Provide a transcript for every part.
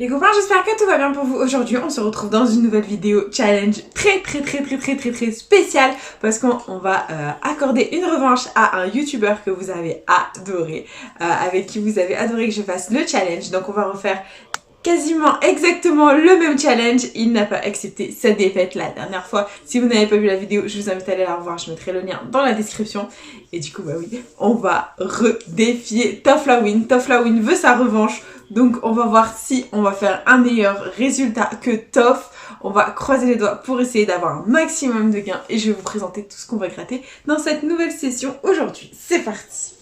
Les copains, j'espère que tout va bien pour vous. Aujourd'hui, on se retrouve dans une nouvelle vidéo challenge très spéciale parce qu'on va accorder une revanche à un YouTuber que vous avez adoré, avec qui vous avez adoré que je fasse le challenge. Donc on va refaire quasiment exactement le même challenge. Il n'a pas accepté sa défaite la dernière fois. Si vous n'avez pas vu la vidéo, je vous invite à aller la revoir. Je mettrai le lien dans la description. Et du coup, bah oui, on va redéfier Toflawin. Toflawin veut sa revanche. Donc on va voir si on va faire un meilleur résultat que Toff. On va croiser les doigts pour essayer d'avoir un maximum de gains. Et je vais vous présenter tout ce qu'on va gratter dans cette nouvelle session aujourd'hui. C'est parti.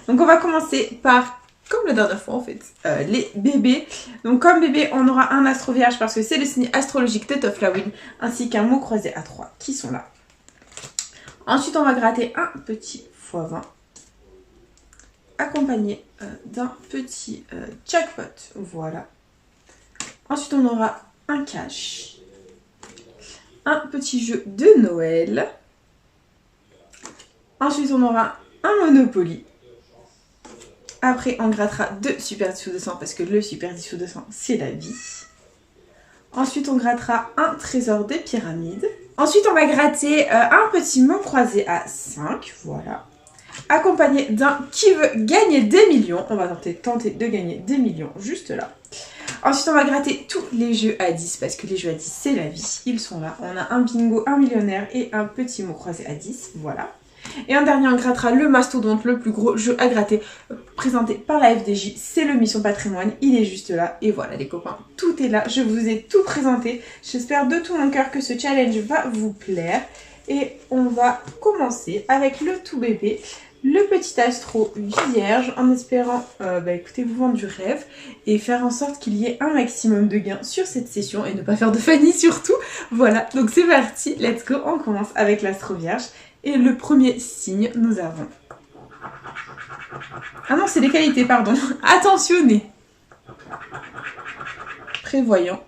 Donc on va commencer par, comme la dernière fois en fait, les bébés. Donc comme bébé, on aura un astro vierge parce que c'est le signe astrologique de Toflawin, ainsi qu'un mot croisé à 3 qui sont là. Ensuite, on va gratter un petit x20, accompagné d'un petit jackpot. Voilà. Ensuite, on aura un cash, un petit jeu de Noël. Ensuite, on aura un Monopoly. Après, on grattera 2 super 10 sous 200 parce que le super 10 sous 200, c'est la vie. Ensuite, on grattera un trésor des pyramides. Ensuite, on va gratter un petit mot croisé à 5. Voilà. Accompagné d'un qui veut gagner des millions. On va tenter de gagner des millions juste là. Ensuite, on va gratter tous les jeux à 10 parce que les jeux à 10, c'est la vie. Ils sont là. On a un bingo, un millionnaire et un petit mot croisé à 10. Voilà. Et en dernier, on grattera le mastodonte, le plus gros jeu à gratter, présenté par la FDJ. C'est le Mission Patrimoine, il est juste là. Et voilà les copains, tout est là, je vous ai tout présenté. J'espère de tout mon cœur que ce challenge va vous plaire. Et on va commencer avec le tout bébé, le petit astro vierge, en espérant écoutez, vous vendre du rêve et faire en sorte qu'il y ait un maximum de gains sur cette session et ne pas faire de Fanny surtout. Voilà, donc c'est parti, let's go, on commence avec l'astro vierge. Et le premier signe, nous avons... Ah non, c'est les qualités, pardon. Attentionné. Prévoyant.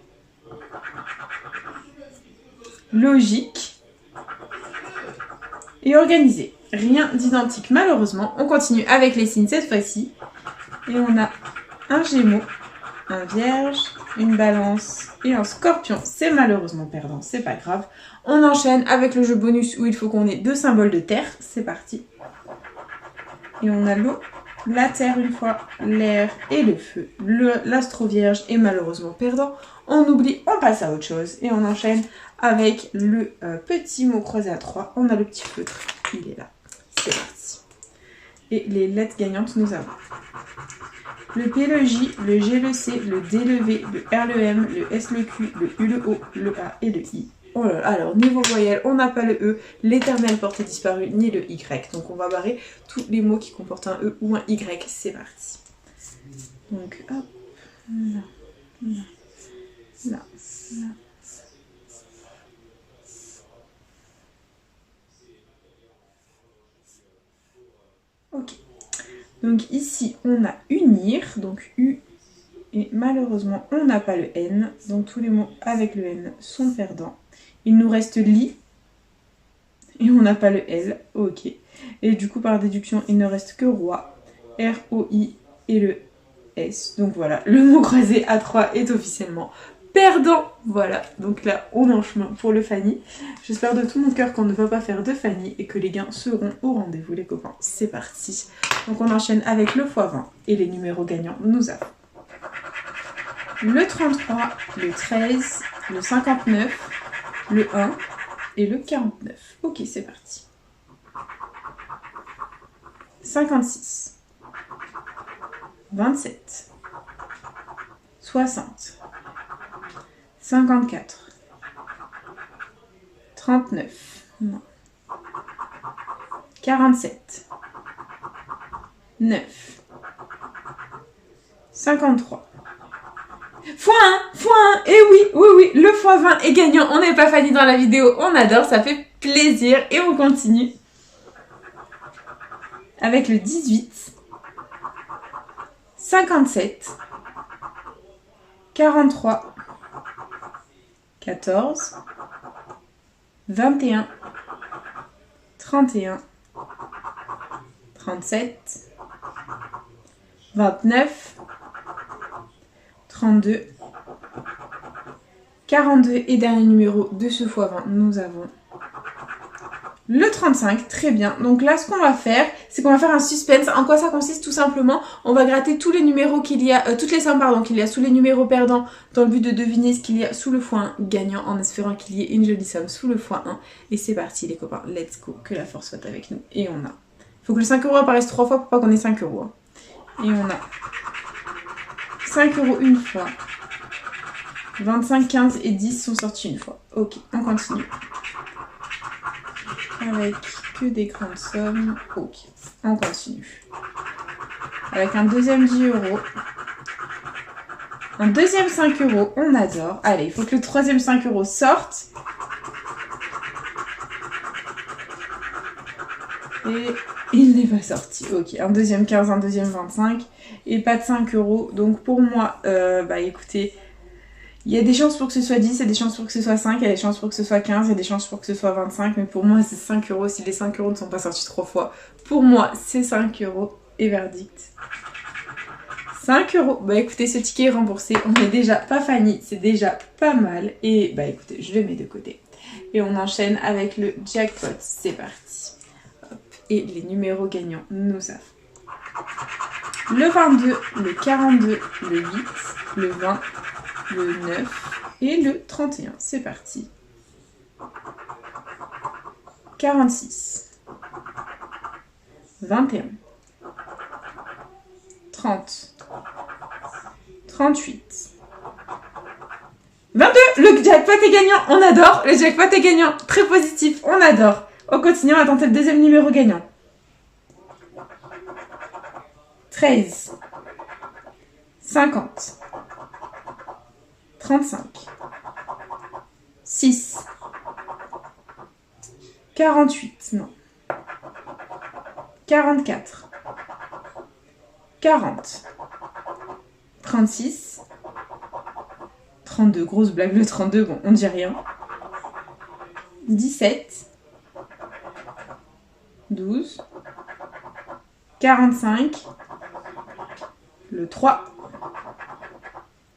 Logique. Et organisé. Rien d'identique, malheureusement. On continue avec les signes cette fois-ci. Et on a un Gémeaux, un Vierge, une Balance et un Scorpion. C'est malheureusement perdant, c'est pas grave. On enchaîne avec le jeu bonus où il faut qu'on ait 2 symboles de terre. C'est parti. Et on a l'eau, la terre une fois, l'air et le feu. L'astro vierge est malheureusement perdant. On oublie, on passe à autre chose. Et on enchaîne avec le petit mot croisé à 3. On a le petit feutre, il est là. C'est parti. Et les lettres gagnantes, nous avons le P, le J, le G, le C, le D, le V, le R, le M, le S, le Q, le U, le O, le A et le I. Oh là là, alors niveau voyelle, on n'a pas le E, l'éternel porté disparu, ni le Y. Donc on va barrer tous les mots qui comportent un E ou un Y. C'est parti. Donc hop, là, là, là, là. Ok. Donc ici, on a unir, donc U, et malheureusement, on n'a pas le N. Donc tous les mots avec le N sont perdants. Il nous reste li, et on n'a pas le L, ok. Et du coup, par déduction, il ne reste que roi, R-O-I et le S. Donc voilà, le mot croisé à 3 est officiellement perdant. Voilà, donc là, on est en chemin pour le Fanny. J'espère de tout mon cœur qu'on ne va pas faire de Fanny et que les gains seront au rendez-vous, les copains. C'est parti. Donc on enchaîne avec le x20 et les numéros gagnants, nous avons le 33, le 13, le 59, le 1 et le 49. Ok, c'est parti. 56, 27, 60, 54, 39, non, 47, 9, 53. x1, et oui, le x20 est gagnant, on n'est pas Fanny dans la vidéo, on adore, ça fait plaisir et on continue avec le 18, 57, 43, 14, 21, 31, 37, 29, 32, 42 et dernier numéro de ce x20, nous avons le 35, très bien. Donc là, ce qu'on va faire, c'est qu'on va faire un suspense. En quoi ça consiste? Tout simplement, on va gratter tous les numéros qu'il y a, toutes les sommes pardon qu'il y a sous les numéros perdants dans le but de deviner ce qu'il y a sous le x1 gagnant en espérant qu'il y ait une jolie somme sous le x1. Et c'est parti les copains, let's go, que la force soit avec nous. Et on a... Il faut que le 5 € apparaisse 3 fois pour pas qu'on ait 5 €. Hein. Et on a 5 € une fois. 25, 15 et 10 sont sortis une fois. Ok, on continue. Avec que des grandes sommes. Ok, on continue. Avec un deuxième 10 €. Un deuxième 5 €, on adore. Allez, il faut que le troisième 5 € sorte. Et il n'est pas sorti. Ok, un deuxième 15, un deuxième 25. Et pas de 5 €. Donc pour moi, bah écoutez... Il y a des chances pour que ce soit 10, il y a des chances pour que ce soit 5, il y a des chances pour que ce soit 15, il y a des chances pour que ce soit 25, mais pour moi c'est 5 € si les 5 € ne sont pas sortis 3 fois. Pour moi c'est 5 € et verdict. 5 €. Bah écoutez, ce ticket est remboursé, on est déjà pas Fanny, c'est déjà pas mal. Et bah écoutez, je le mets de côté. Et on enchaîne avec le jackpot, c'est parti. Hop. Et les numéros gagnants, nous avons le 22, le 42, le 8, le 20, le 9 et le 31. C'est parti. 46, 21, 30, 38, 22. Le jackpot est gagnant, on adore. Le jackpot est gagnant, très positif, on adore. On continue, on va tenter le deuxième numéro gagnant. 13, 50, 35, 6, 48, non, 44, 40, 36, 32, grosse blague, le 32, bon, on dit rien, 17, 12, 45, le 3,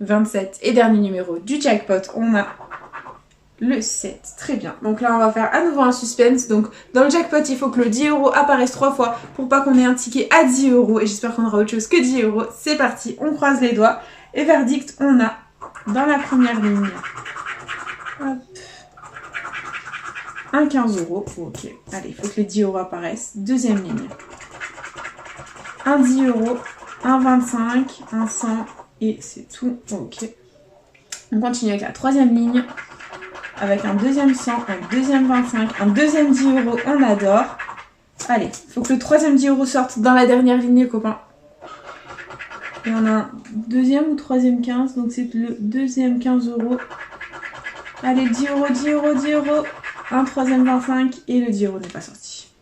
27 et dernier numéro du jackpot, on a le 7. Très bien. Donc là, on va faire à nouveau un suspense. Donc dans le jackpot, il faut que le 10 € apparaisse 3 fois pour pas qu'on ait un ticket à 10 €. Et j'espère qu'on aura autre chose que 10 €. C'est parti, on croise les doigts. Et verdict, on a dans la première ligne hop, un 15 €. Ok, allez, il faut que les 10 € apparaissent. Deuxième ligne. Un 10 €, un 25, un 100 et c'est tout. Ok. On continue avec la troisième ligne. Avec un deuxième 100, un deuxième 25, un deuxième 10 €. On adore. Allez, il faut que le troisième 10 € sorte dans la dernière ligne, les copains. Et on a un deuxième ou troisième 15. Donc c'est le deuxième 15 €. Allez, 10 €, 10 €, 10 €. Un troisième 25 et le 10 € n'est pas sorti.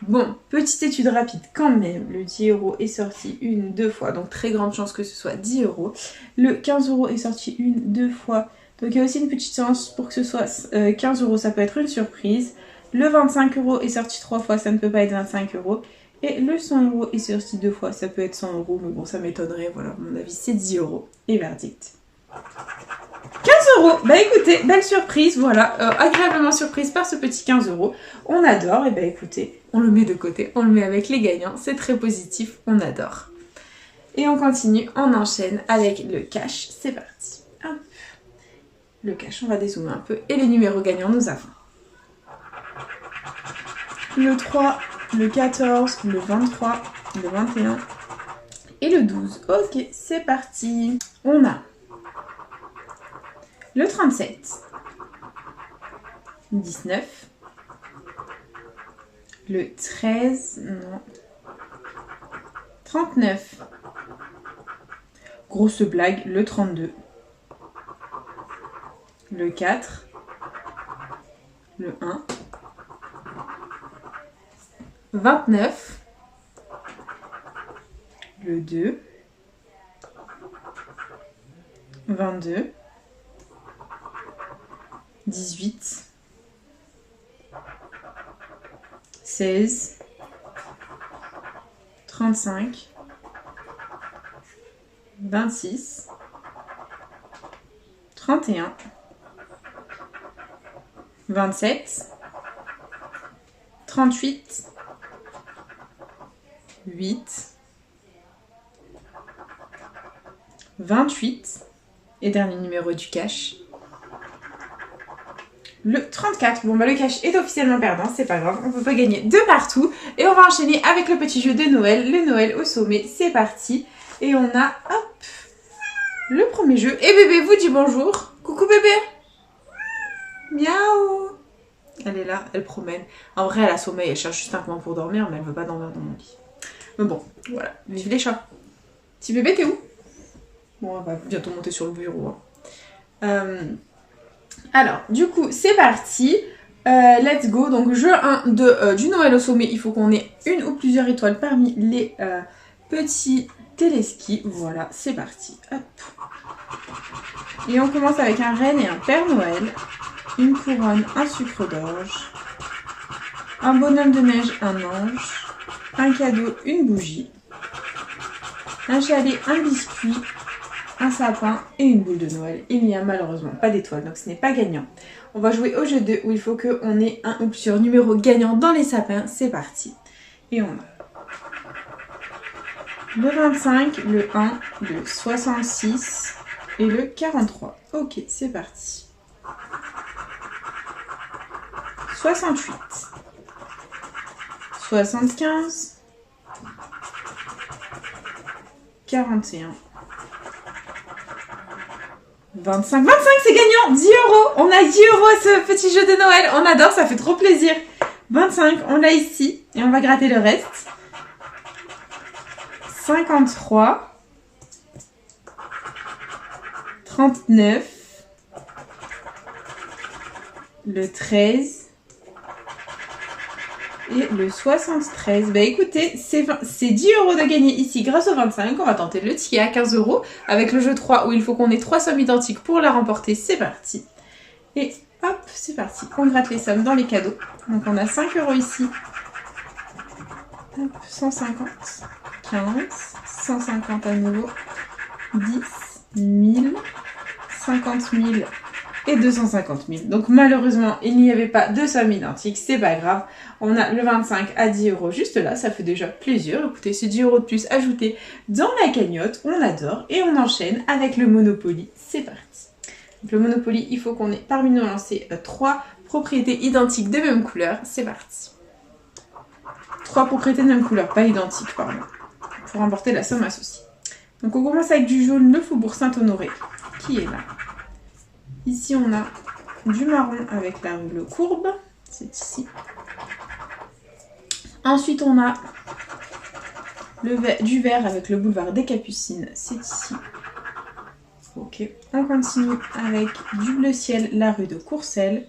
Bon, petite étude rapide quand même. Le 10 € est sorti une, deux fois. Donc très grande chance que ce soit 10 €. Le 15 € est sorti une, deux fois. Donc il y a aussi une petite chance pour que ce soit 15 €, ça peut être une surprise. Le 25 € est sorti 3 fois, ça ne peut pas être 25 €. Et le 100 € est sorti 2 fois, ça peut être 100 €, mais bon, ça m'étonnerait. Voilà, à mon avis, c'est 10 €. Et verdict. 15 €. Bah écoutez, belle surprise, voilà. Agréablement surprise par ce petit 15 €. On adore. Et bah écoutez, on le met de côté, on le met avec les gagnants. C'est très positif, on adore. Et on continue, on enchaîne avec le cash. C'est parti. Hop. Le cash, on va dézoomer un peu. Et les numéros gagnants, nous avons le 3, le 14, le 23, le 21 et le 12. Ok, c'est parti. On a le 37, 19, le 13, non, 39, grosse blague, le 32, le 4, le 1, 29, le 2, 22, 18, 16, 35, 26, 31, 27, 38, 8, 28, et dernier numéro du cash, le 34. Bon bah le cash est officiellement perdant, c'est pas grave, on peut pas gagner de partout. Et on va enchaîner avec le petit jeu de Noël, le Noël au sommet, c'est parti. Et on a, hop, le premier jeu. Et bébé vous dit bonjour. Coucou bébé. Miaou. Elle est là, elle promène. En vrai elle a sommeil, elle cherche juste un coin pour dormir, mais elle veut pas dormir dans mon lit. Mais bon, voilà, vive les chats. Petit bébé t'es où? Bon, on va bientôt monter sur le bureau. Alors, du coup, c'est parti. Let's go. Donc, jeu 1 du Noël au sommet. Il faut qu'on ait une ou plusieurs étoiles parmi les petits téléskis. Voilà, c'est parti. Hop. Et on commence avec un renne et un Père Noël. Une couronne, un sucre d'orge. Un bonhomme de neige, un ange. Un cadeau, une bougie. Un chalet, un biscuit. Un sapin et une boule de Noël. Il n'y a malheureusement pas d'étoile, donc ce n'est pas gagnant. On va jouer au jeu 2 où il faut qu'on ait un ou plusieurs numéros gagnants dans les sapins. C'est parti. Et on a le 25, le 1, le 66 et le 43. Ok, c'est parti. 68, 75, 41. 25, c'est gagnant, 10 €. On a 10 € à ce petit jeu de Noël. On adore, ça fait trop plaisir. 25, on l'a ici. Et on va gratter le reste. 53. 39. Le 13. Et le 73. Bah écoutez, c'est 10 € de gagner ici grâce au 25. On va tenter le ticket à 15 € avec le jeu 3 où il faut qu'on ait 3 sommes identiques pour la remporter. C'est parti. Et hop, c'est parti. On gratte les sommes dans les cadeaux. Donc on a 5 € ici. Hop, 150. 15. 150 à nouveau. 10. 1000. 50 000. Et 250 000. Donc malheureusement, il n'y avait pas de somme identique, c'est pas grave. On a le 25 à 10 € juste là, ça fait déjà plaisir. Écoutez, c'est 10 € de plus ajoutés dans la cagnotte, on adore. Et on enchaîne avec le Monopoly, c'est parti. Donc le Monopoly, il faut qu'on ait parmi nous lancé 3 propriétés identiques de même couleur, c'est parti. 3 propriétés de même couleur, pas identiques, pardon, pour remporter la somme associée. Donc on commence avec du jaune, le Faubourg Saint-Honoré, qui est là. Ici, on a du marron avec la rue Le Courbe. C'est ici. Ensuite, on a du vert avec le boulevard des Capucines. C'est ici. Ok. On continue avec du bleu ciel, la rue de Courcelles.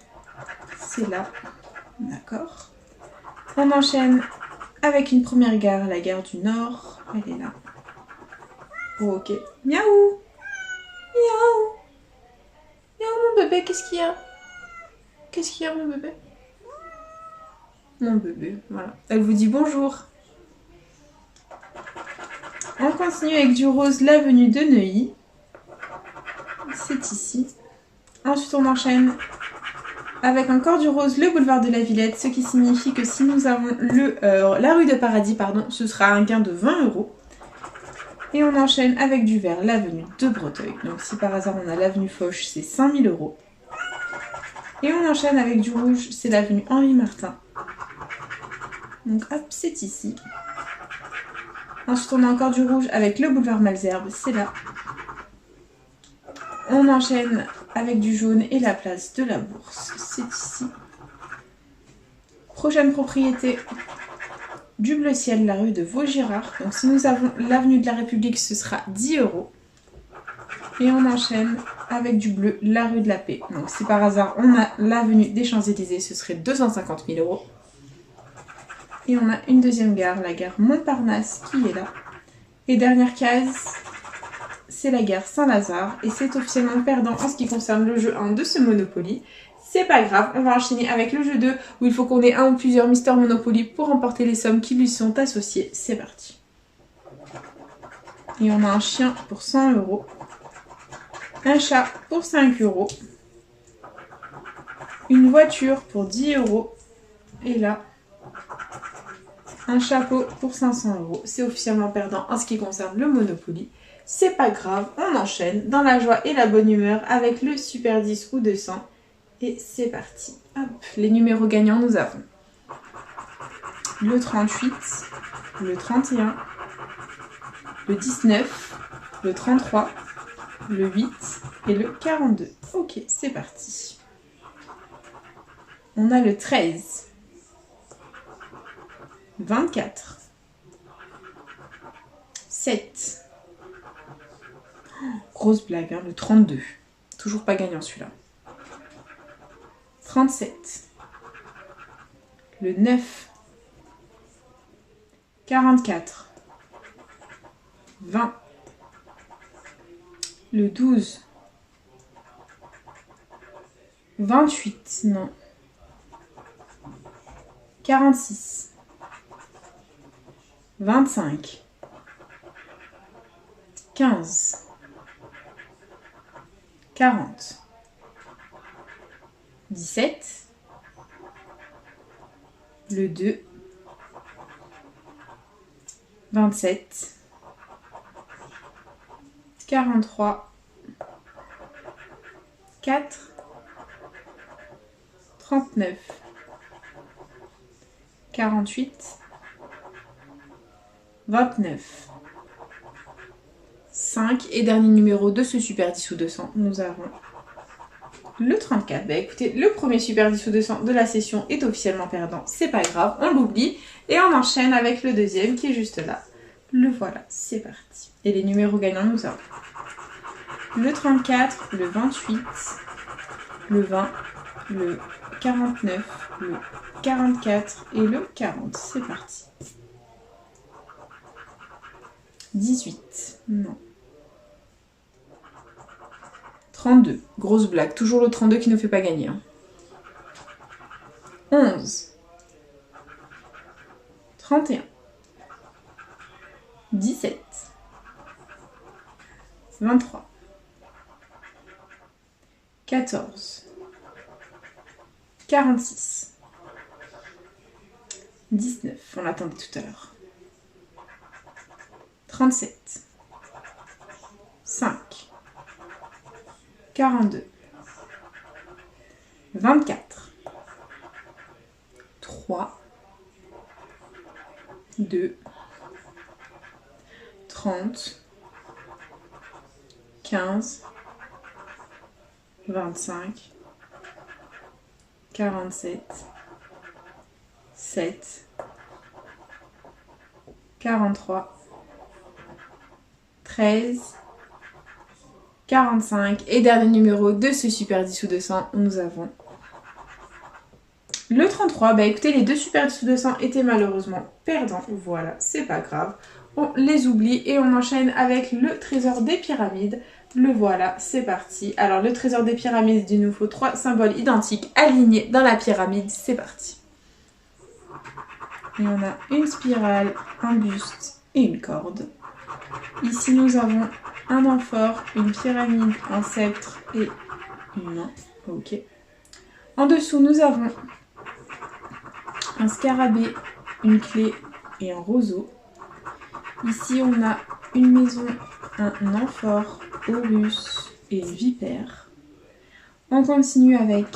C'est là. D'accord. On enchaîne avec une première gare, la gare du Nord. Elle est là. Ok. Miaou. Miaou. Mon bébé, qu'est-ce qu'il y a? Qu'est-ce qu'il y a, mon bébé? Mon bébé, voilà. Elle vous dit bonjour. On continue avec du rose, l'avenue de Neuilly. C'est ici. Ensuite, on enchaîne avec encore du rose, le boulevard de la Villette, ce qui signifie que si nous avons la rue de Paradis, pardon, ce sera un gain de 20 €. Et on enchaîne avec du vert, l'avenue de Breteuil. Donc si par hasard on a l'avenue Foch, c'est 5 000 €. Et on enchaîne avec du rouge, c'est l'avenue Henri Martin. Donc hop, c'est ici. Ensuite on a encore du rouge avec le boulevard Malesherbes, c'est là. On enchaîne avec du jaune et la place de la Bourse, c'est ici. Prochaine propriété, du bleu ciel, la rue de Vaugirard. Donc si nous avons l'avenue de la République, ce sera 10 €. Et on enchaîne avec du bleu, la rue de la Paix. Donc si par hasard on a l'avenue des Champs-Élysées, ce serait 250 000 €. Et on a une deuxième gare, la gare Montparnasse qui est là. Et dernière case, c'est la gare Saint-Lazare. Et c'est officiellement perdant en ce qui concerne le jeu 1 de ce Monopoly. C'est pas grave, on va enchaîner avec le jeu 2 où il faut qu'on ait un ou plusieurs Mister Monopoly pour remporter les sommes qui lui sont associées. C'est parti. Et on a un chien pour 100 €. Un chat pour 5 €. une voiture pour 10 €. Et là, un chapeau pour 500 €. C'est officiellement perdant en ce qui concerne le Monopoly. C'est pas grave, on enchaîne dans la joie et la bonne humeur avec le Super 10 ou 200. Et c'est parti. Hop, les numéros gagnants, nous avons le 38, le 31, le 19, le 33, le 8 et le 42. Ok, c'est parti. On a le 13, 24, 7, grosse blague, hein, le 32. Toujours pas gagnant celui-là. 37, le 9, 44, 20, le 12, 28, non, 46, 25, 15, 40, 17, le 2, 27, 43, 4, 39, 48, 29, 5 et dernier numéro de ce Super 10 ou 200, nous avons le 34. Bah écoutez, le premier Super 10 ou 200 de la session est officiellement perdant, c'est pas grave, on l'oublie et on enchaîne avec le deuxième qui est juste là. Le voilà, c'est parti. Et les numéros gagnants, nous avons le 34, le 28, le 20, le 49, le 44 et le 40. C'est parti. 18, non. 32, grosse blague. Toujours le 32 qui ne fait pas gagner. Hein. 11, 31, 17, 23, 14, 46, 19, on l'attendait tout à l'heure, 37, 5, 42, 24, 3, 2, 30, 15, 25, 47, 7, 43, 13, 45 et dernier numéro de ce Super 10 ou 200, nous avons le 33. Bah écoutez, les deux Super 10 ou 200 étaient malheureusement perdants, voilà, c'est pas grave. On les oublie et on enchaîne avec le trésor des pyramides. Le voilà, c'est parti. Alors le trésor des pyramides, il nous faut 3 symboles identiques alignés dans la pyramide, c'est parti. Et on a une spirale, un buste et une corde. Ici nous avons un amphore, une pyramide, un sceptre et une main. Ok. En dessous nous avons un scarabée, une clé et un roseau. Ici on a une maison, un amphore, Horus et une vipère. On continue avec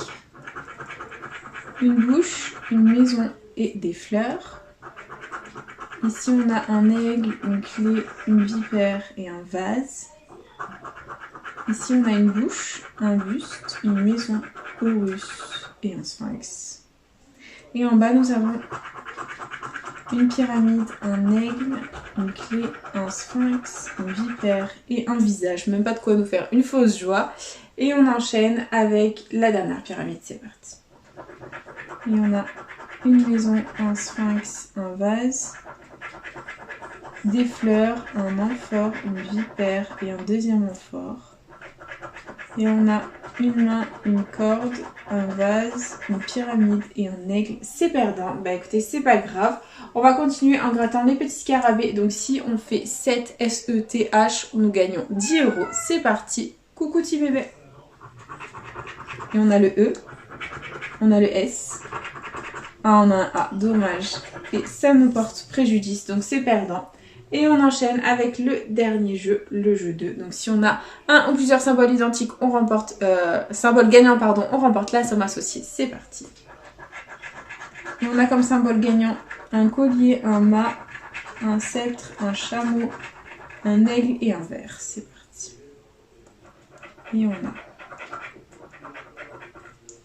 une bouche, une maison et des fleurs. Ici on a un aigle, une clé, une vipère et un vase. Ici on a une bouche, un buste, une maison, Horus et un sphinx. Et en bas nous avons une pyramide, un aigle, une clé, un sphinx, une vipère et un visage. Même pas de quoi nous faire une fausse joie. Et on enchaîne avec la dernière pyramide, c'est parti. Et on a une maison, un sphinx, un vase, des fleurs, un amphore, une vipère et un deuxième amphore. Et on a une main, une corde, un vase, une pyramide et un aigle. C'est perdant. Bah écoutez, c'est pas grave. On va continuer en grattant les petits scarabées. Donc si on fait 7 SETH, nous gagnons 10 €. C'est parti. Coucou petit bébé. Et on a le E, On a le S. Ah, on a un A, dommage. Et ça nous porte préjudice, donc c'est perdant. Et on enchaîne avec le dernier jeu, le jeu 2. Donc si on a un ou plusieurs symboles identiques, on remporte... symbole gagnant, pardon, on remporte la somme associée. C'est parti. Et on a comme symbole gagnant un collier, un mât, un sceptre, un chameau, un aigle et un ver. C'est parti. Et on a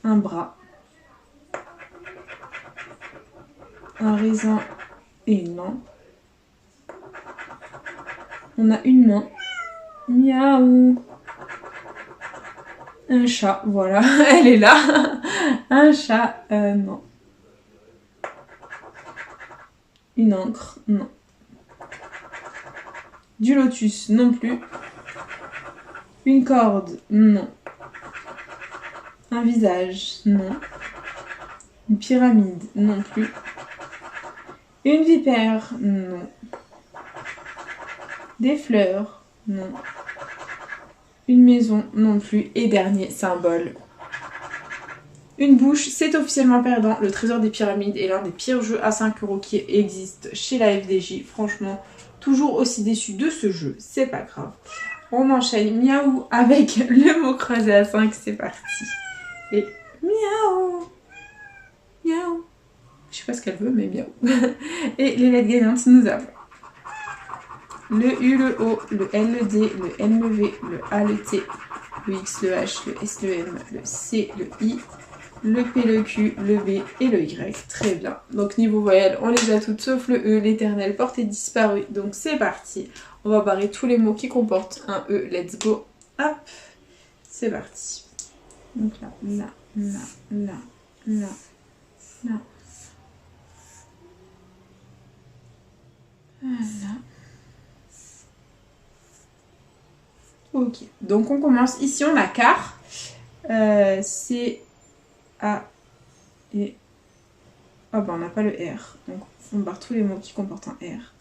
un bras, un raisin et une main. On a une main. Miaou. Un chat, voilà, elle est là. Un chat, non. Une encre, non. Du lotus, non plus. Une corde, non. Un visage, non. Une pyramide, non plus. Une vipère, non. Des fleurs, non. Une maison, non plus. Et dernier symbole. Une bouche, c'est officiellement perdant. Le trésor des pyramides est l'un des pires jeux à 5 € qui existent chez la FDJ. Franchement, toujours aussi déçu de ce jeu. C'est pas grave. On enchaîne miaou avec le mot croisé à 5. C'est parti. Et miaou. Miaou. Je sais pas ce qu'elle veut, mais miaou. Et les lettres gagnantes, nous avons le U, le O, le L, le D, le N, le V, le A, le T, le X, le H, le S, le M, le C, le I, le P, le Q, le B et le Y. Très bien. Donc niveau voyelles, on les a toutes sauf le E, l'éternel porté disparu. Donc c'est parti. On va barrer tous les mots qui comportent un E. Let's go. Hop. C'est parti. Donc là, là, là, là, là, là. Voilà. Ok, donc on commence. Ici on a car. C, A et... Ah bah on n'a pas le R. Donc on barre tous les mots qui comportent un R.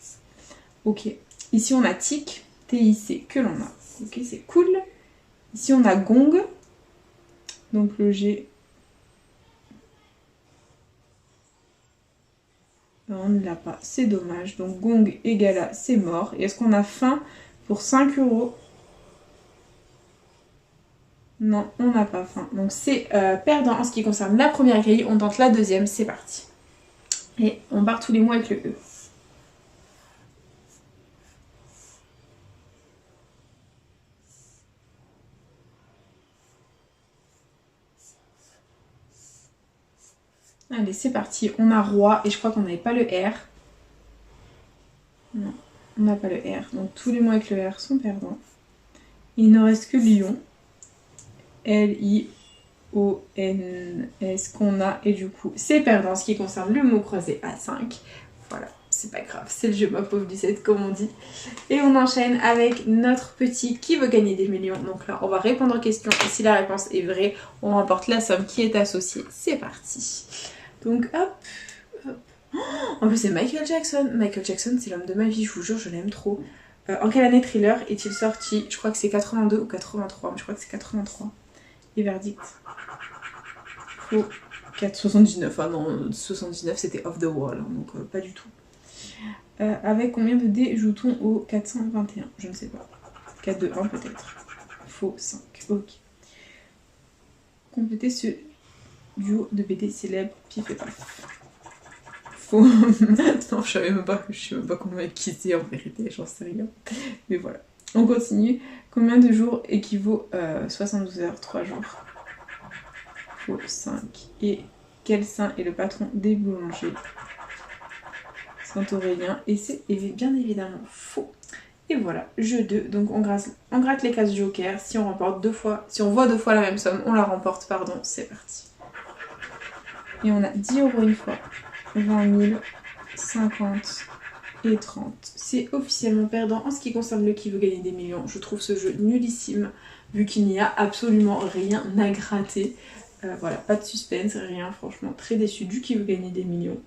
Ok. Ici on a tic, T-I-C, que l'on a. Ok, c'est cool. Ici on a gong. Donc le G... Non, on ne l'a pas, c'est dommage. Donc gong égale à c'est mort. Et est-ce qu'on a faim pour 5 €? Non, on n'a pas faim. Donc c'est perdant en ce qui concerne la première grille. On tente la deuxième, c'est parti. Et on barre tous les mots avec le E. Allez, c'est parti. On a roi et je crois qu'on n'avait pas le R. Non, on n'a pas le R. Donc tous les mots avec le R sont perdants. Il ne reste que lion. L-I-O-N-S qu'on a. Et du coup, c'est perdant en ce qui concerne le mot croisé à 5. Voilà, c'est pas grave. C'est le jeu ma pauvre Lucette, comme on dit. Et on enchaîne avec notre petit qui veut gagner des millions. Donc là, on va répondre aux questions. Et si la réponse est vraie, on remporte la somme qui est associée. C'est parti. Donc hop, hop. Oh, en plus c'est Michael Jackson. Michael Jackson c'est l'homme de ma vie, je vous jure je l'aime trop. En quelle année Thriller est-il sorti? Je crois que c'est 82 ou 83, mais je crois que c'est 83. Et verdict. Oh, 479, ah non, 79 c'était Off the Wall, hein, donc pas du tout. Avec combien de dés joue-t-on au 421? Je ne sais pas. 4, 2, 1 peut-être. Faux, 5, ok. Complétez ce... duo de BD célèbre, pif et paf. Faux. Non, je sais même pas combien qui c'est en vérité, j'en sais rien. Mais voilà. On continue. Combien de jours équivaut 72 heures, 3 jours? Faux, 5. Et quel saint est le patron des boulangers? Saint Aurélien. Et c'est bien évidemment faux. Et voilà, jeu 2. Donc on gratte les cases joker. Si on remporte 2 fois, si on voit 2 fois la même somme, on la remporte, pardon, c'est parti. Et on a 10 € une fois, 20 000, 50 et 30. C'est officiellement perdant en ce qui concerne le qui veut gagner des millions. Je trouve ce jeu nullissime, vu qu'il n'y a absolument rien à gratter. Voilà, pas de suspense, rien, franchement, très déçu du qui veut gagner des millions.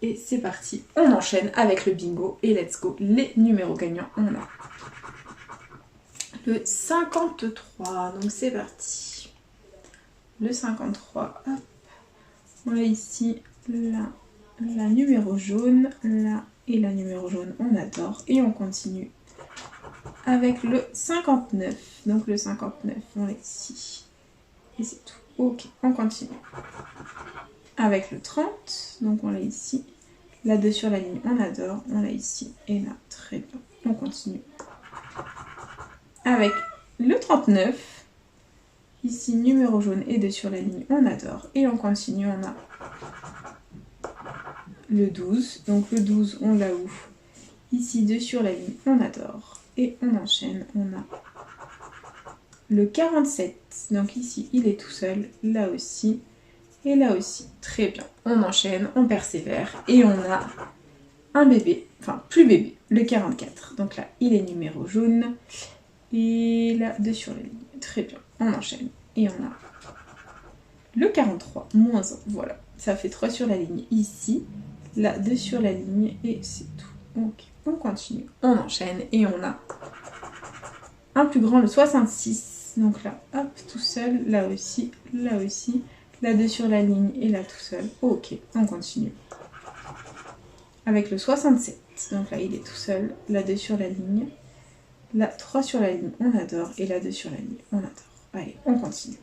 Et c'est parti, on enchaîne avec le bingo et let's go. Les numéros gagnants, on a le 53, donc c'est parti. Le 53, hop. On a ici la numéro jaune, là et la numéro jaune, on adore. Et on continue avec le 59. Donc le 59, on l'a ici. Et c'est tout. Ok, on continue. Avec le 30, donc on l'a ici. Là, 2 sur la ligne, on adore. On l'a ici et là, très bien. On continue. Avec le 39, ici, numéro jaune et 2 sur la ligne, on adore. Et on continue, on a le 12. Donc le 12, on l'a où? Ici, 2 sur la ligne, on adore. Et on enchaîne, on a le 47. Donc ici, il est tout seul, là aussi. Et là aussi, très bien. On enchaîne, on persévère et on a un bébé, enfin plus bébé, le 44. Donc là, il est numéro jaune et là, 2 sur la ligne. Très bien, on enchaîne et on a le 43, moins 1. Voilà, ça fait 3 sur la ligne ici, là, 2 sur la ligne et c'est tout. Ok, on continue, on enchaîne et on a un plus grand, le 66. Donc là, hop, tout seul, là aussi, là aussi. Là 2 sur la ligne et là tout seul. Ok, on continue. Avec le 67. Donc là il est tout seul. Là 2 sur la ligne. Là 3 sur la ligne, on adore. Et là 2 sur la ligne, on adore. Allez, on continue.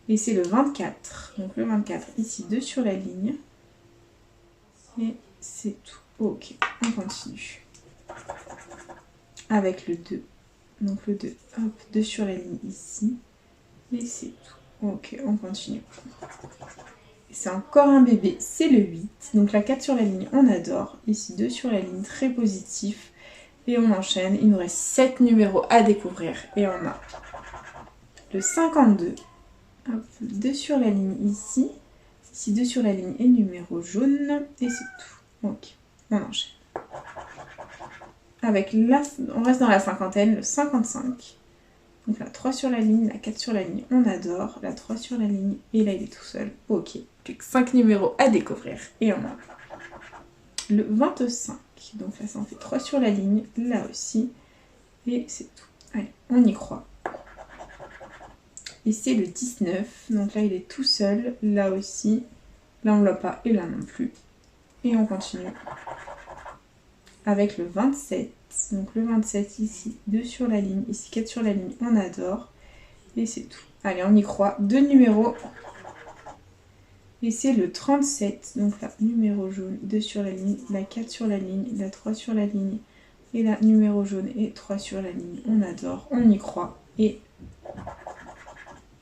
Et c'est le 24. Donc le 24, ici 2 sur la ligne. Et c'est tout. Ok, on continue. Avec le 2. Donc le 2, hop, 2 sur la ligne ici. Et c'est tout. Ok, on continue. C'est encore un bébé, c'est le 8. Donc la 4 sur la ligne, on adore. Ici 2 sur la ligne, très positif. Et on enchaîne. Il nous reste 7 numéros à découvrir. Et on a le 52. Hop, 2 sur la ligne ici. Ici 2 sur la ligne et numéro jaune. Et c'est tout. Ok, on enchaîne. Avec on reste dans la cinquantaine, le 55. Donc là, 3 sur la ligne, la 4 sur la ligne, on adore. La 3 sur la ligne, et là, il est tout seul. Ok, plus que 5 numéros à découvrir. Et on a le 25. Donc là, ça en fait 3 sur la ligne, là aussi. Et c'est tout. Allez, on y croit. Et c'est le 19. Donc là, il est tout seul, là aussi. Là, on ne l'a pas, et là non plus. Et on continue. Avec le 27. Donc le 27 ici, 2 sur la ligne, ici 4 sur la ligne, on adore. Et c'est tout. Allez, on y croit. 2 numéros. Et c'est le 37. Donc là, numéro jaune, 2 sur la ligne, la 4 sur la ligne, la 3 sur la ligne. Et là, numéro jaune et 3 sur la ligne. On adore, on y croit. Et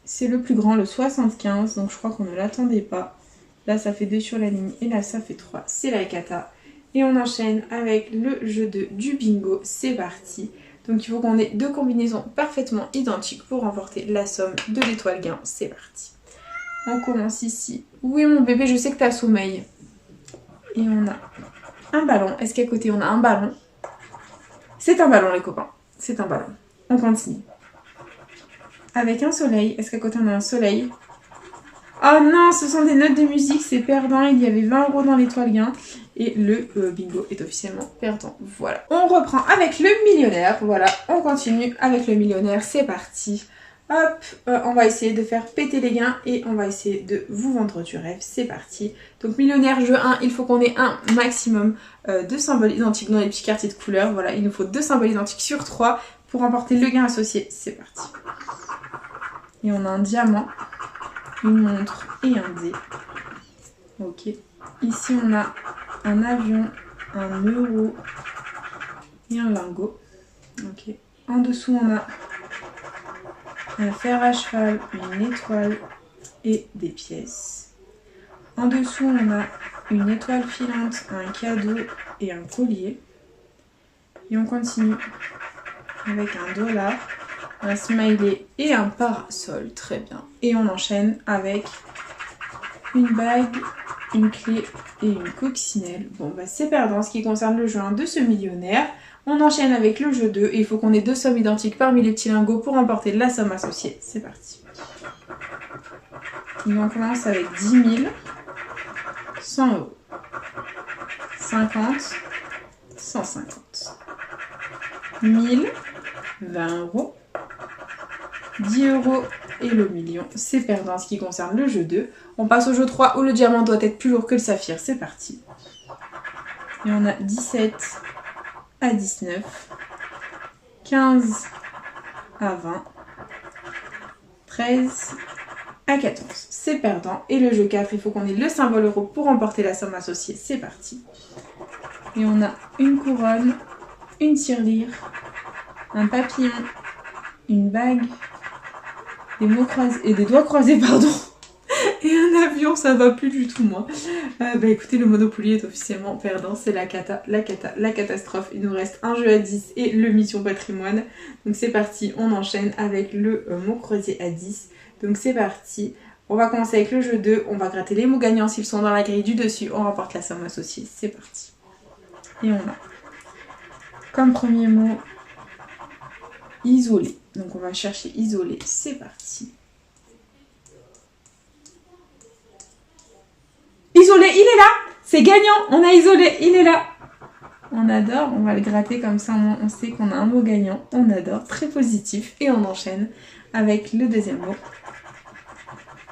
c'est le plus grand, le 75. Donc je crois qu'on ne l'attendait pas. Là, ça fait 2 sur la ligne et là, ça fait 3. C'est la cata. Et on enchaîne avec le jeu du bingo, c'est parti. Donc il faut qu'on ait 2 combinaisons parfaitement identiques pour remporter la somme de l'étoile gain, c'est parti. On commence ici. Oui mon bébé, je sais que t'as sommeil. Et on a un ballon. Est-ce qu'à côté on a un ballon? C'est un ballon les copains, c'est un ballon. On continue. Avec un soleil, est-ce qu'à côté on a un soleil? Oh non, ce sont des notes de musique, c'est perdant. Il y avait 20 € dans l'étoile gain. Et le bingo est officiellement perdant. Voilà. On reprend avec le millionnaire. Voilà, on continue avec le millionnaire. C'est parti. Hop, on va essayer de faire péter les gains. Et on va essayer de vous vendre du rêve. C'est parti. Donc millionnaire, jeu 1, il faut qu'on ait un maximum de symboles identiques dans les petits quartiers de couleurs. Voilà, il nous faut 2 symboles identiques sur 3 pour remporter le gain associé. C'est parti. Et on a un diamant, une montre et un dé. Ok. Ici, on a un avion, un euro et un lingot. Ok. En dessous, on a un fer à cheval, une étoile et des pièces. En dessous, on a une étoile filante, un cadeau et un collier. Et on continue avec un dollar, un smiley et un parasol. Très bien. Et on enchaîne avec une bague, une clé et une coccinelle. Bon bah c'est perdant en ce qui concerne le jeu 1 de ce millionnaire. On enchaîne avec le jeu 2 et il faut qu'on ait 2 sommes identiques parmi les petits lingots pour remporter la somme associée. C'est parti. Et on commence avec 10 000, 100 €, 50, 150, 1000, 20 €, 10 €, et le million, c'est perdant en ce qui concerne le jeu 2. On passe au jeu 3 où le diamant doit être plus lourd que le saphir, c'est parti. Et on a 17 à 19, 15 à 20, 13 à 14. C'est perdant. Et le jeu 4, il faut qu'on ait le symbole euro pour remporter la somme associée. C'est parti. Et on a une couronne, une tirelire, un papillon, une bague, des mots croisés et des doigts croisés, pardon. Et un avion, ça va plus du tout moi. Bah écoutez, le Monopoly est officiellement perdant, c'est la catastrophe. Il nous reste un jeu à 10 et le mission patrimoine. Donc c'est parti, on enchaîne avec le mot croisé à 10. Donc c'est parti, on va commencer avec le jeu 2, on va gratter les mots gagnants s'ils sont dans la grille du dessus, on remporte la somme associée, c'est parti. Et on a comme premier mot isolé. Donc on va chercher isolé, c'est parti. Isolé, il est là! C'est gagnant, on a isolé, il est là! On adore, on va le gratter comme ça, on sait qu'on a un mot gagnant, on adore, très positif. Et on enchaîne avec le deuxième mot.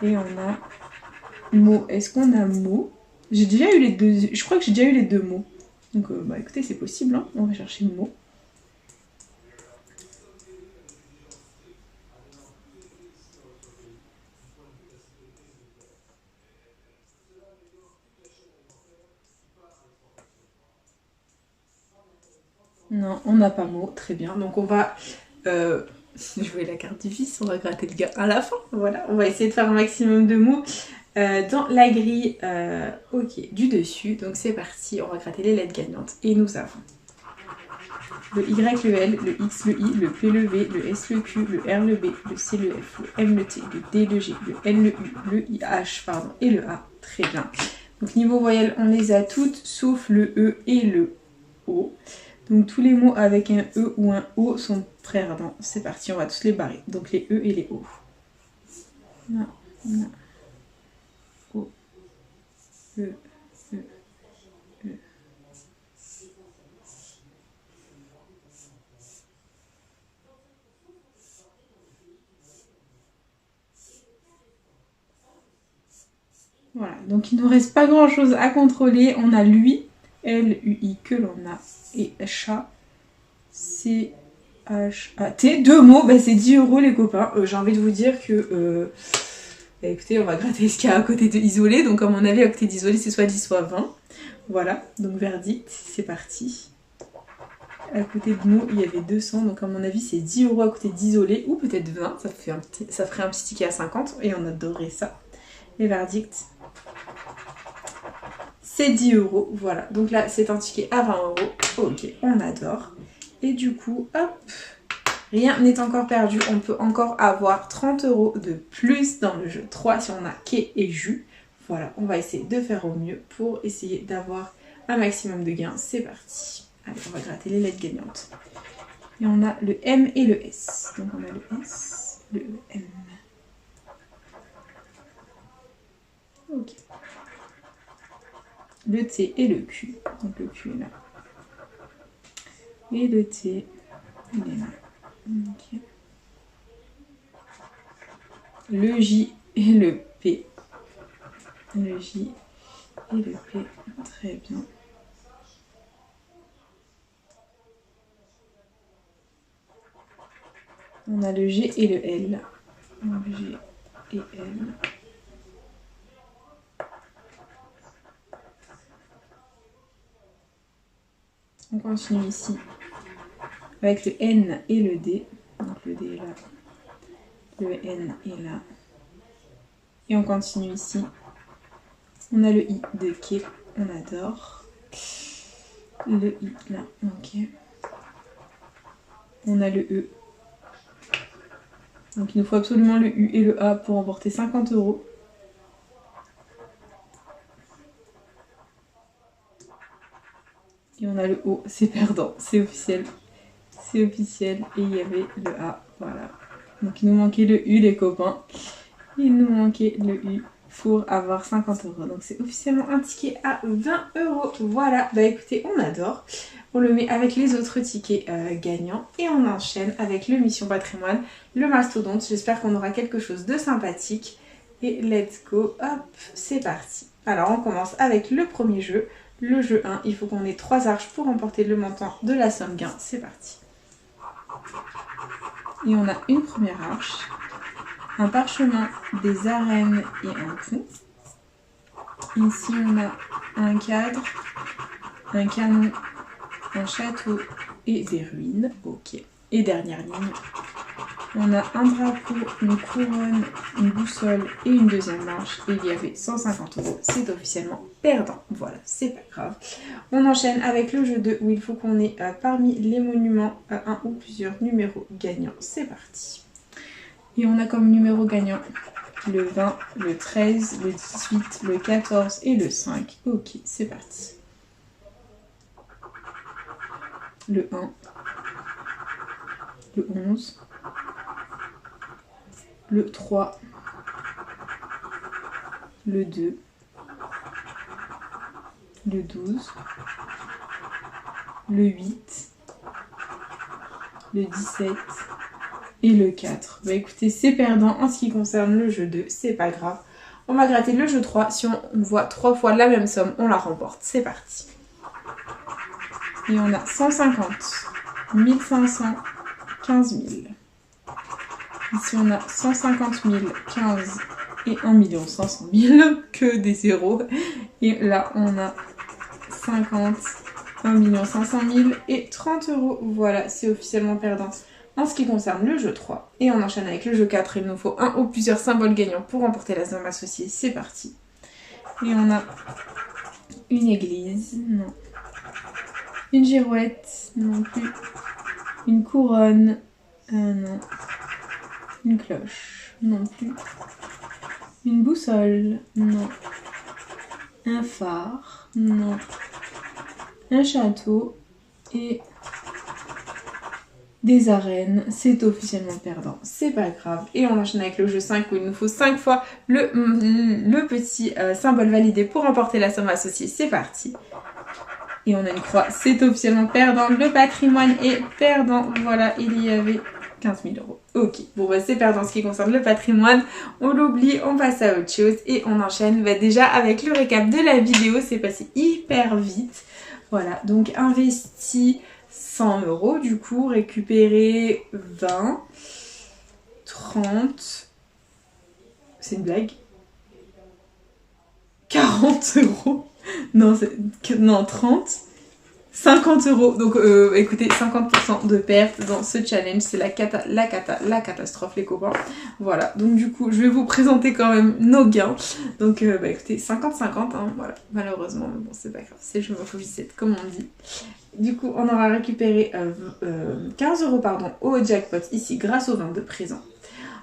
Et on a mot, est-ce qu'on a mot? J'ai déjà eu les deux, je crois que j'ai déjà eu les deux mots. Donc bah écoutez, c'est possible, hein. On va chercher mot. Non, on n'a pas mot, très bien. Donc on va jouer la carte du vice, on va gratter le gars à la fin. Voilà, on va essayer de faire un maximum de mots dans la grille ok, du dessus. Donc c'est parti, on va gratter les lettres gagnantes. Et nous avons le Y, le L, le X, le I, le P, le V, le S, le Q, le R, le B, le C, le F, le M, le T, le D, le G, le N, le U, le H, pardon, et le A. Très bien. Donc niveau voyelle, on les a toutes, sauf le E et le O. Donc tous les mots avec un E ou un O sont perdants. C'est parti, on va tous les barrer. Donc les E et les O. Non, non. O, E, E, E. Voilà, donc il ne nous reste pas grand chose à contrôler. On a lui, L-U-I que l'on a, et chat, C-H-A-T, deux mots, bah c'est 10 € les copains. J'ai envie de vous dire que, bah écoutez, on va gratter ce qu'il y a à côté de isolé, donc à mon avis à côté d'isolé c'est soit 10 soit 20. Voilà, donc verdict, c'est parti. À côté de nous il y avait 200, donc à mon avis c'est 10 € à côté d'isolé, ou peut-être 20, ça ferait un petit ticket à 50, et on adorerait ça. Et verdict, c'est 10 €, voilà. Donc là, c'est un ticket à 20 €. Ok, on adore. Et du coup, hop, rien n'est encore perdu. On peut encore avoir 30 € de plus dans le jeu 3 si on a quai et jus. Voilà, on va essayer de faire au mieux pour essayer d'avoir un maximum de gains. C'est parti. Allez, on va gratter les lettres gagnantes. Et on a le M et le S. Donc on a le S, le M. Ok. Le T et le Q. Donc le Q est là. Et le T, il est là. Okay. Le J et le P. Le J et le P. Très bien. On a le G et le L. Le G et L. On continue ici avec le N et le D. Donc le D est là, le N est là. Et on continue ici. On a le I de quai, on adore. Le I là, ok. On a le E. Donc il nous faut absolument le U et le A pour remporter 50 €. Et on a le O, c'est perdant, c'est officiel. C'est officiel. Et il y avait le A, voilà. Donc il nous manquait le U les copains. Il nous manquait le U pour avoir 50 €. Donc c'est officiellement un ticket à 20 €. Voilà, bah écoutez, on adore. On le met avec les autres tickets gagnants et on enchaîne avec le Mission Patrimoine, le mastodonte. J'espère qu'on aura quelque chose de sympathique. Et let's go, hop, c'est parti. Alors on commence avec le premier jeu, le jeu 1. Il faut qu'on ait 3 arches pour remporter le montant de la somme gain. C'est parti. Et on a une première arche, un parchemin, des arènes et un pont. Ici on a un cadre, un canon, un château et des ruines. Ok. Et dernière ligne, on a un drapeau, une couronne, une boussole et une deuxième marche. Et il y avait 150 €. C'est officiellement perdant. Voilà, c'est pas grave. On enchaîne avec le jeu 2 où il faut qu'on ait parmi les monuments un ou plusieurs numéros gagnants. C'est parti. Et on a comme numéro gagnant le 20, le 13, le 18, le 14 et le 5. Ok, c'est parti. Le 1, le 11, le 3, le 2, le 12, le 8, le 17 et le 4. Bah écoutez, c'est perdant en ce qui concerne le jeu 2, c'est pas grave. On va gratter le jeu 3. Si on voit 3 fois la même somme, on la remporte. C'est parti. Et on a 150, 1500, 15 000. Ici on a 150 000, 15 et 1 500 000, que des zéros. Et là on a 50, 1 500 000 et 30 €. Voilà, c'est officiellement perdant en ce qui concerne le jeu 3. Et on enchaîne avec le jeu 4. Il nous faut un ou plusieurs symboles gagnants pour remporter la somme associée. C'est parti. Et on a une église, non. Une girouette, non plus. Une couronne, non. Une cloche, non plus. Une boussole, non. Un phare, non. Un château et des arènes. C'est officiellement perdant, c'est pas grave. Et on enchaîne avec le jeu 5 où il nous faut 5 fois le petit symbole validé pour remporter la somme associée. C'est parti. Et on a une croix, c'est officiellement perdant. Le patrimoine est perdant. Voilà, il y avait 15 000 €. Ok, bon bah c'est perdant ce qui concerne le patrimoine. On l'oublie, on passe à autre chose et on enchaîne déjà avec le récap de la vidéo. C'est passé hyper vite. Voilà, donc investi 100 €, du coup, récupérer 20, 30, c'est une blague, 40 €, non 30, 50 €, donc écoutez, 50% de perte dans ce challenge, c'est la catastrophe les copains. Voilà, donc du coup, je vais vous présenter quand même nos gains. Donc bah écoutez, 50-50, hein, voilà, malheureusement, mais bon, c'est pas grave, c'est je me focus comme on dit. Du coup, on aura récupéré 15 € pardon, au jackpot ici grâce au 20 de présent.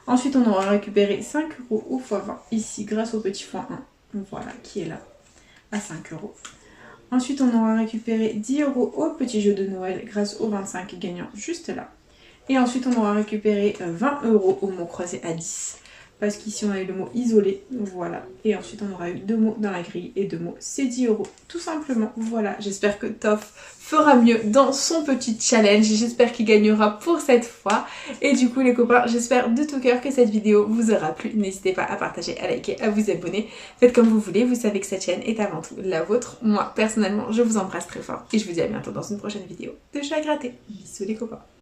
Ensuite, on aura récupéré 5 € au x20 ici grâce au petit x1, voilà, qui est là, à 5 €. Ensuite, on aura récupéré 10 € au petit jeu de Noël grâce aux 25 gagnants juste là. Et ensuite, on aura récupéré 20 € au mot croisé à 10. Parce qu'ici, on a eu le mot isolé. Voilà. Et ensuite, on aura eu 2 mots dans la grille. Et 2 mots, c'est 10 €. Tout simplement. Voilà. J'espère que Toff fera mieux dans son petit challenge. J'espère qu'il gagnera pour cette fois. Et du coup, les copains, j'espère de tout cœur que cette vidéo vous aura plu. N'hésitez pas à partager, à liker, à vous abonner. Faites comme vous voulez. Vous savez que cette chaîne est avant tout la vôtre. Moi, personnellement, je vous embrasse très fort. Et je vous dis à bientôt dans une prochaine vidéo de chat à gratter. Bisous les copains.